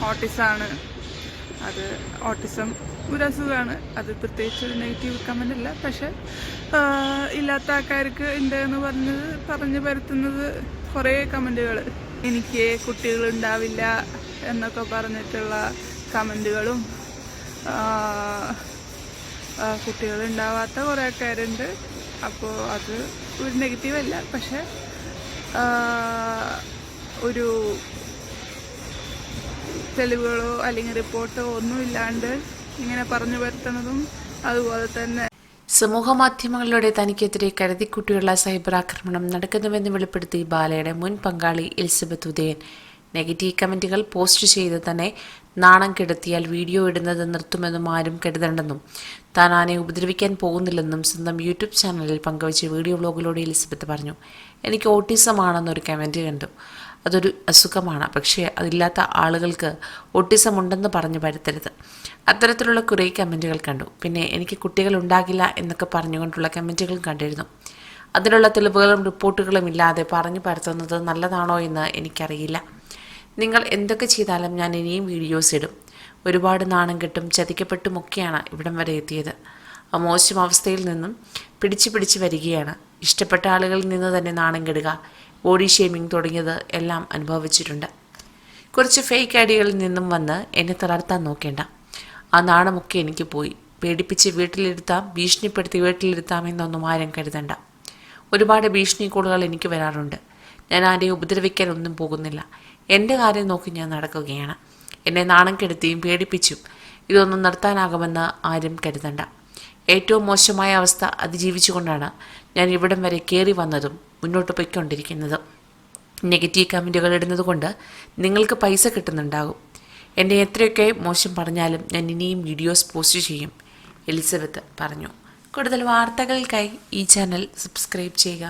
ഓട്ടിസമാണ്. അത് ഓട്ടിസം ഒരു അസുഖമാണ്. അത് പ്രത്യേകിച്ച് ഒരു നെഗറ്റീവ് കമൻ്റ് അല്ല. പക്ഷെ ഇല്ലാത്ത ആൾക്കാർക്ക് ഉണ്ട് എന്ന് പറഞ്ഞ് പരത്തുന്നത് കുറേ കമൻറ്റുകൾ. എനിക്ക് കുട്ടികളുണ്ടാവില്ല എന്നൊക്കെ പറഞ്ഞിട്ടുള്ള കമൻറ്റുകളും, കുട്ടികളുണ്ടാവാത്ത കുറേ ആൾക്കാരുണ്ട്. അപ്പോൾ അത് ഒരു നെഗറ്റീവ് അല്ല. പക്ഷെ ഒരു തെളിവുകളോ അല്ലെങ്കിൽ റിപ്പോർട്ടോ ഒന്നുമില്ലാണ്ട് ഇങ്ങനെ പറഞ്ഞു വരുത്തുന്നതും അതുപോലെ തന്നെ സമൂഹ മാധ്യമങ്ങളിലൂടെ തനിക്കെതിരെ കരുതിക്കുട്ടിയുള്ള സൈബർ ആക്രമണം നടക്കുന്നുവെന്ന് വെളിപ്പെടുത്തി ബാലയുടെ മുൻ പങ്കാളി എലിസബത്ത് ഉദയൻ. നെഗറ്റീവ് കമന്റുകൾ പോസ്റ്റ് ചെയ്ത് തന്നെ നാണം കെടുത്തിയാൽ വീഡിയോ ഇടുന്നത് നിർത്തുമെന്നും ആരും കരുതണ്ടെന്നും താൻ ആനെ ഉപദ്രവിക്കാൻ പോകുന്നില്ലെന്നും സ്വന്തം യൂട്യൂബ് ചാനലിൽ പങ്കുവച്ച വീഡിയോ വ്ലോഗിലൂടെ എലിസബത്ത് പറഞ്ഞു. എനിക്ക് ഓട്ടിസം ആണെന്നൊരു കമന്റ് കണ്ടു. അതൊരു അസുഖമാണ്. പക്ഷേ അതില്ലാത്ത ആളുകൾക്ക് ഓട്ടിസം ഉണ്ടെന്ന് പറഞ്ഞു വരുത്തരുത്. അത്തരത്തിലുള്ള കുറേ കമൻറ്റുകൾ കണ്ടു. പിന്നെ എനിക്ക് കുട്ടികൾ ഉണ്ടാകില്ല എന്നൊക്കെ പറഞ്ഞുകൊണ്ടുള്ള കമൻറ്റുകളും കണ്ടിരുന്നു. അതിനുള്ള തെളിവുകളും റിപ്പോർട്ടുകളും ഇല്ലാതെ പറഞ്ഞു പരത്തുന്നത് നല്ലതാണോ എന്ന് എനിക്കറിയില്ല. നിങ്ങൾ എന്തൊക്കെ ചെയ്താലും ഞാൻ ഇനിയും വീഡിയോസ് ഇടും. ഒരുപാട് നാണം കെട്ടും ചതിക്കപ്പെട്ടുമൊക്കെയാണ് ഇവിടം വരെ എത്തിയത്. ആ മോശം അവസ്ഥയിൽ നിന്നും പിടിച്ച് വരികയാണ്. ഇഷ്ടപ്പെട്ട ആളുകളിൽ നിന്ന് തന്നെ നാണം കെടുക, ബോഡി ഷേമിംഗ് തുടങ്ങിയത് എല്ലാം അനുഭവിച്ചിട്ടുണ്ട്. കുറച്ച് ഫേക്ക് ഐഡികളിൽ നിന്നും വന്ന് എന്നെ തളർത്താൻ നോക്കേണ്ട. ആ നാണമൊക്കെ എനിക്ക് പോയി. പേടിപ്പിച്ച് വീട്ടിലിരുത്താം, ഭീഷണിപ്പെടുത്തി വീട്ടിലിരുത്താം എന്നൊന്നും ആരും കരുതണ്ട. ഒരുപാട് ഭീഷണി കോളുകൾ എനിക്ക് വരാറുണ്ട്. ഞാൻ ആരെയും ഉപദ്രവിക്കാൻ ഒന്നും പോകുന്നില്ല. എൻ്റെ കാര്യം നോക്കി ഞാൻ നടക്കുകയാണ്. എന്നെ നാണം കെടുത്തിയും പേടിപ്പിച്ചും ഇതൊന്നും നിർത്താനാകുമെന്ന് ആരും കരുതണ്ട. ഏറ്റവും മോശമായ അവസ്ഥ അതിജീവിച്ചുകൊണ്ടാണ് ഞാൻ ഇവിടം വരെ കയറി വന്നതും മുന്നോട്ട് പോയിക്കൊണ്ടിരിക്കുന്നതും. നെഗറ്റീവ് കമൻറ്റുകൾ ഇടുന്നത് കൊണ്ട് നിങ്ങൾക്ക് പൈസ കിട്ടുന്നുണ്ടാകും. എന്നെ എത്രയൊക്കെ മോശം പറഞ്ഞാലും ഞാൻ ഇനിയും വീഡിയോസ് പോസ്റ്റ് ചെയ്യും, എലിസബത്ത് പറഞ്ഞു. കൂടുതൽ വാർത്തകൾക്കായി ഈ ചാനൽ സബ്സ്ക്രൈബ് ചെയ്യുക.